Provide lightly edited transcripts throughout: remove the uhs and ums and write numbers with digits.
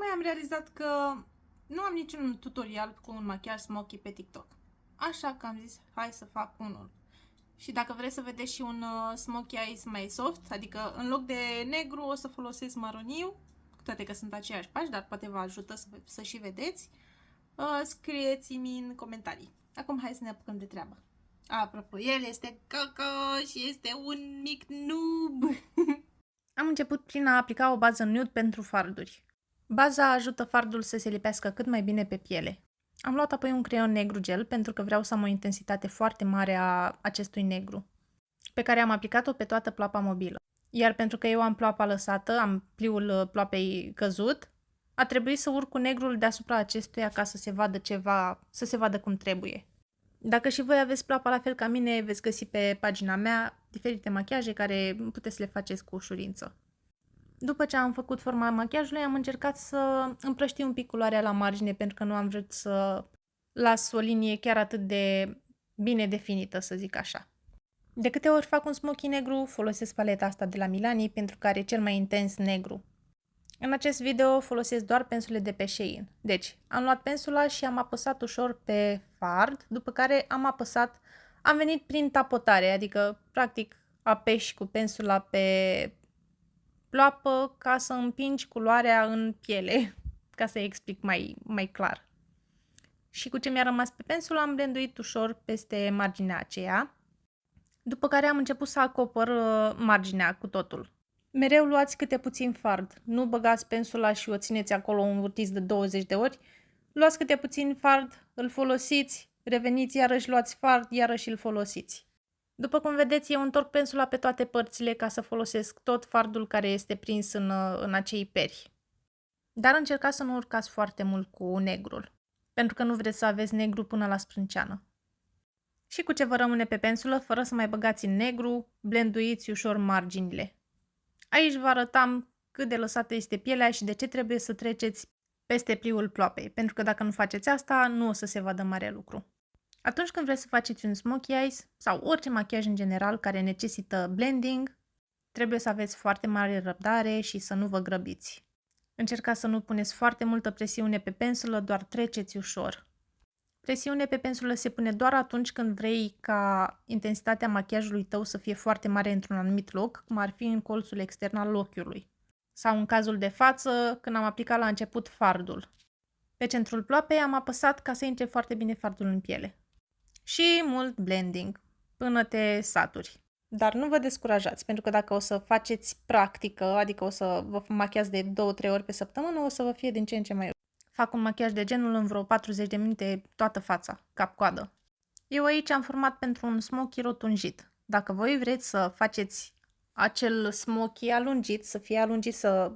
Tocmai am realizat că nu am niciun tutorial cu un machiaj smoky pe TikTok. Așa că am zis, hai să fac unul. Și dacă vreți să vedeți și un smoky eyes mai soft, adică în loc de negru o să folosesc maroniu, cu toate că sunt aceiași pași, dar poate vă ajută să și vedeți, scrieți-mi în comentarii. Acum hai să ne apucăm de treabă. Apropo, el este Coco și este un mic noob. Am început prin a aplica o bază nude pentru farduri. Baza ajută fardul să se lipească cât mai bine pe piele. Am luat apoi un creion negru gel pentru că vreau să am o intensitate foarte mare a acestui negru, pe care am aplicat-o pe toată ploapa mobilă. Iar pentru că eu am ploapa lăsată, am pliul ploapei căzut, a trebuit să urc cu negrul deasupra acestuia ca să se vadă ceva, să se vadă cum trebuie. Dacă și voi aveți ploapa la fel ca mine, veți găsi pe pagina mea diferite machiaje care puteți să le faceți cu ușurință. După ce am făcut forma machiajului, am încercat să împrăștiu un pic culoarea la margine, pentru că nu am vrut să las o linie chiar atât de bine definită, să zic așa. De câte ori fac un smoky negru, folosesc paleta asta de la Milani, pentru că are cel mai intens negru. În acest video folosesc doar pensule de pe Shein. Deci, am luat pensula și am apăsat ușor pe fard, după care am venit prin tapotare, adică, practic, apeși cu pensula pe ploapă ca să împingi culoarea în piele, ca să explic mai clar. Și cu ce mi-a rămas pe pensul am blenduit ușor peste marginea aceea, după care am început să acopăr marginea cu totul. Mereu luați câte puțin fard, nu băgați pensula și o țineți acolo învârtiți de 20 de ori, luați câte puțin fard, îl folosiți, reveniți iarăși, luați fard, iarăși îl folosiți. După cum vedeți, eu întorc pensula pe toate părțile ca să folosesc tot fardul care este prins în acei peri. Dar încercați să nu urcați foarte mult cu negrul, pentru că nu vreți să aveți negru până la sprânceană. Și cu ce vă rămâne pe pensulă, fără să mai băgați în negru, blenduiți ușor marginile. Aici vă arătam cât de lăsată este pielea și de ce trebuie să treceți peste pliul ploapei, pentru că dacă nu faceți asta, nu o să se vadă mare lucru. Atunci când vreți să faceți un smoky eyes sau orice machiaj în general care necesită blending, trebuie să aveți foarte mare răbdare și să nu vă grăbiți. Încercați să nu puneți foarte multă presiune pe pensulă, doar treceți ușor. Presiunea pe pensulă se pune doar atunci când vrei ca intensitatea machiajului tău să fie foarte mare într-un anumit loc, cum ar fi în colțul extern al ochiului. Sau în cazul de față, când am aplicat la început fardul. Pe centrul ploapei am apăsat ca să intre foarte bine fardul în piele. Și mult blending, până te saturi. Dar nu vă descurajați, pentru că dacă o să faceți practică, adică o să vă machiați de 2-3 ori pe săptămână, o să vă fie din ce în ce mai ușor. Fac un machiaj de genul în vreo 40 de minute toată fața, cap-coadă. Eu aici am format pentru un smoky rotunjit. Dacă voi vreți să faceți acel smoky alungit, să fie alungit să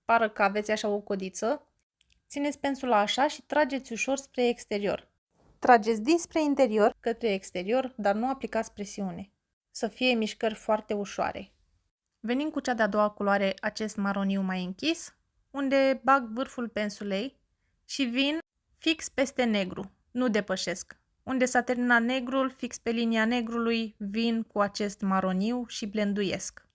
pară că aveți așa o codiță, țineți pensula așa și trageți ușor spre exterior. Trageți dinspre interior către exterior, dar nu aplicați presiune. Să fie mișcări foarte ușoare. Venim cu cea de-a doua culoare, acest maroniu mai închis, unde bag vârful pensulei și vin fix peste negru, nu depășesc. Unde s-a terminat negrul, fix pe linia negrului, vin cu acest maroniu și blenduiesc.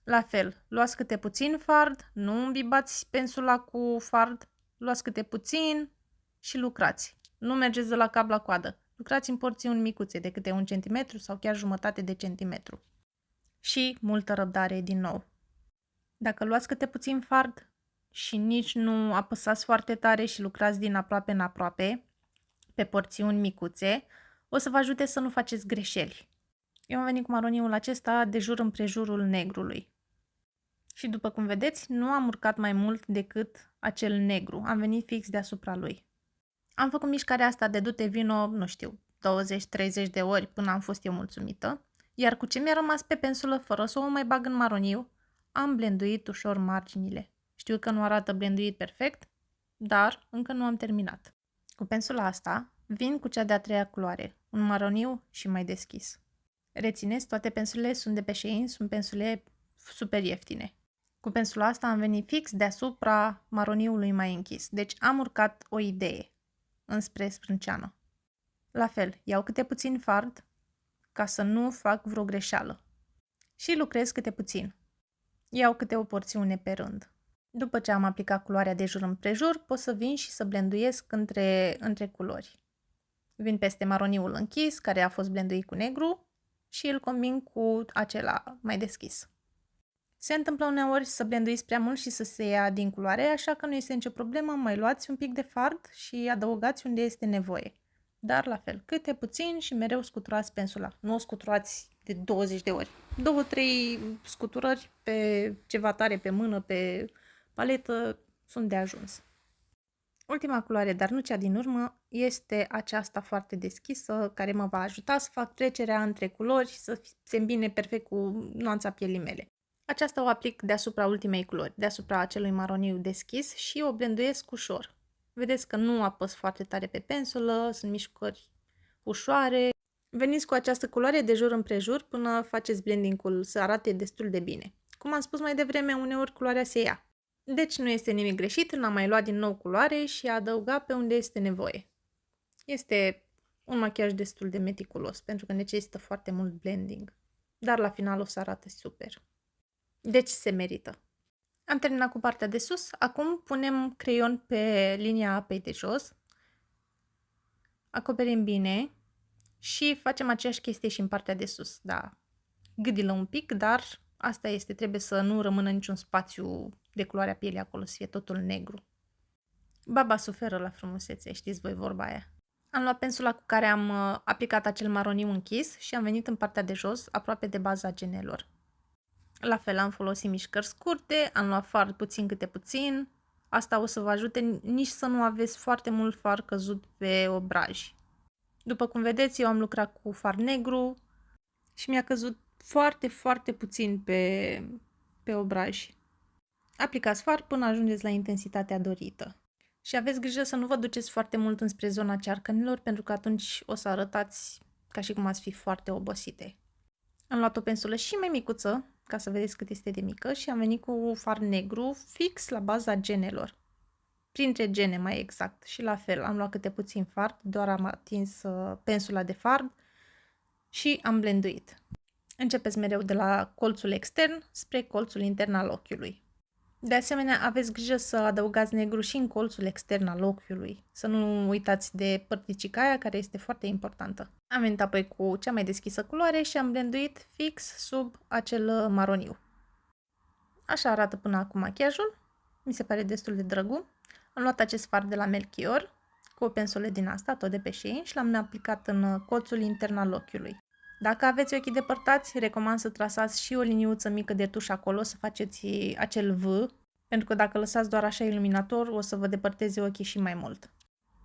La fel, luați câte puțin fard, nu îmbibați pensula cu fard, luați câte puțin și lucrați. Nu mergeți de la cap la coadă. Lucrați în porțiuni micuțe de câte 1 cm sau chiar jumătate de centimetru. Și multă răbdare din nou. Dacă luați câte puțin fard și nici nu apăsați foarte tare și lucrați din aproape în aproape, pe porțiuni micuțe, o să vă ajute să nu faceți greșeli. Eu am venit cu maroniul acesta de jur împrejurul negrului. Și după cum vedeți, nu am urcat mai mult decât acel negru. Am venit fix deasupra lui. Am făcut mișcarea asta de du-te vino, nu știu, 20-30 de ori până am fost eu mulțumită. Iar cu ce mi-a rămas pe pensulă, fără să o mai bag în maroniu, am blenduit ușor marginile. Știu că nu arată blenduit perfect, dar încă nu am terminat. Cu pensula asta vin cu cea de-a treia culoare, un maroniu și mai deschis. Rețineți, toate pensulele sunt de pe Shein, sunt pensule super ieftine. Cu pensula asta am venit fix deasupra maroniului mai închis, deci am urcat o idee înspre sprânceană. La fel, iau câte puțin fard ca să nu fac vreo greșeală și lucrez câte puțin. Iau câte o porțiune pe rând. După ce am aplicat culoarea de jur împrejur, pot să vin și să blenduiesc între culori. Vin peste maroniul închis, care a fost blenduit cu negru, și îl combin cu acela mai deschis. Se întâmplă uneori să blenduiți prea mult și să se ia din culoare, așa că nu este nicio problemă, mai luați un pic de fard și adăugați unde este nevoie. Dar la fel, câte puțin și mereu scuturați pensula. Nu o scuturați de 20 de ori. 2-3 scuturări pe ceva tare, pe mână, pe paletă, sunt de ajuns. Ultima culoare, dar nu cea din urmă, este aceasta foarte deschisă, care mă va ajuta să fac trecerea între culori și să se îmbine perfect cu nuanța pielii mele. Aceasta o aplic deasupra ultimei culori, deasupra acelui maroniu deschis și o blenduiesc ușor. Vedeți că nu apăs foarte tare pe pensulă, sunt mișcări ușoare. Veniți cu această culoare de jur împrejur până faceți blending-ul să arate destul de bine. Cum am spus mai devreme, uneori culoarea se ia. Deci nu este nimic greșit, l-am mai luat din nou culoare și a adăugat pe unde este nevoie. Este un machiaj destul de meticulos pentru că necesită foarte mult blending, dar la final o să arate super. Deci se merită. Am terminat cu partea de sus, acum punem creion pe linia apei de jos, acoperim bine și facem aceeași chestie și în partea de sus. Da, gâdilă un pic, dar asta este, trebuie să nu rămână niciun spațiu de culoarea pielii acolo, să fie totul negru. Baba suferă la frumusețe, știți voi vorba aia. Am luat pensula cu care am aplicat acel maroniu închis și am venit în partea de jos, aproape de baza genelor. La fel am folosit mișcări scurte, am luat fard puțin câte puțin. Asta o să vă ajute nici să nu aveți foarte mult fard căzut pe obraj. După cum vedeți, eu am lucrat cu fard negru și mi-a căzut foarte, foarte puțin pe obraj. Aplicați fard până ajungeți la intensitatea dorită. Și aveți grijă să nu vă duceți foarte mult înspre zona cearcănilor, pentru că atunci o să arătați ca și cum ați fi foarte obosite. Am luat o pensulă și mai micuță, ca să vedeți cât este de mică, și am venit cu fard negru fix la baza genelor. Printre gene mai exact. Și la fel, am luat câte puțin fard, doar am atins pensula de fard și am blenduit. Începeți mereu de la colțul extern spre colțul intern al ochiului. De asemenea, aveți grijă să adăugați negru și în colțul extern al ochiului. Să nu uitați de părticica aia, care este foarte importantă. Am venit apoi cu cea mai deschisă culoare și am blenduit fix sub acel maroniu. Așa arată până acum machiajul. Mi se pare destul de drăguț. Am luat acest fard de la Melchior cu o pensulă din asta, tot de pe Shein, și l-am aplicat în colțul intern al ochiului. Dacă aveți ochii depărtați, recomand să trasați și o liniuță mică de tuș acolo, să faceți acel V, pentru că dacă lăsați doar așa iluminator, o să vă depărteze ochii și mai mult.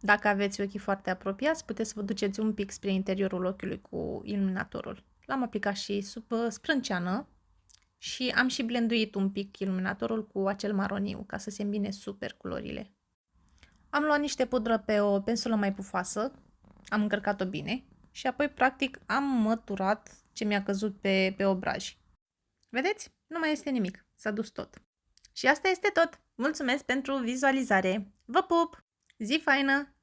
Dacă aveți ochii foarte apropiați, puteți să vă duceți un pic spre interiorul ochiului cu iluminatorul. L-am aplicat și sub sprânceană și am și blenduit un pic iluminatorul cu acel maroniu, ca să se îmbine super culorile. Am luat niște pudră pe o pensulă mai pufoasă, am încărcat-o bine și apoi, practic, am măturat ce mi-a căzut pe obraj. Vedeți? Nu mai este nimic. S-a dus tot. Și asta este tot. Mulțumesc pentru vizualizare. Vă pup! Zi faină!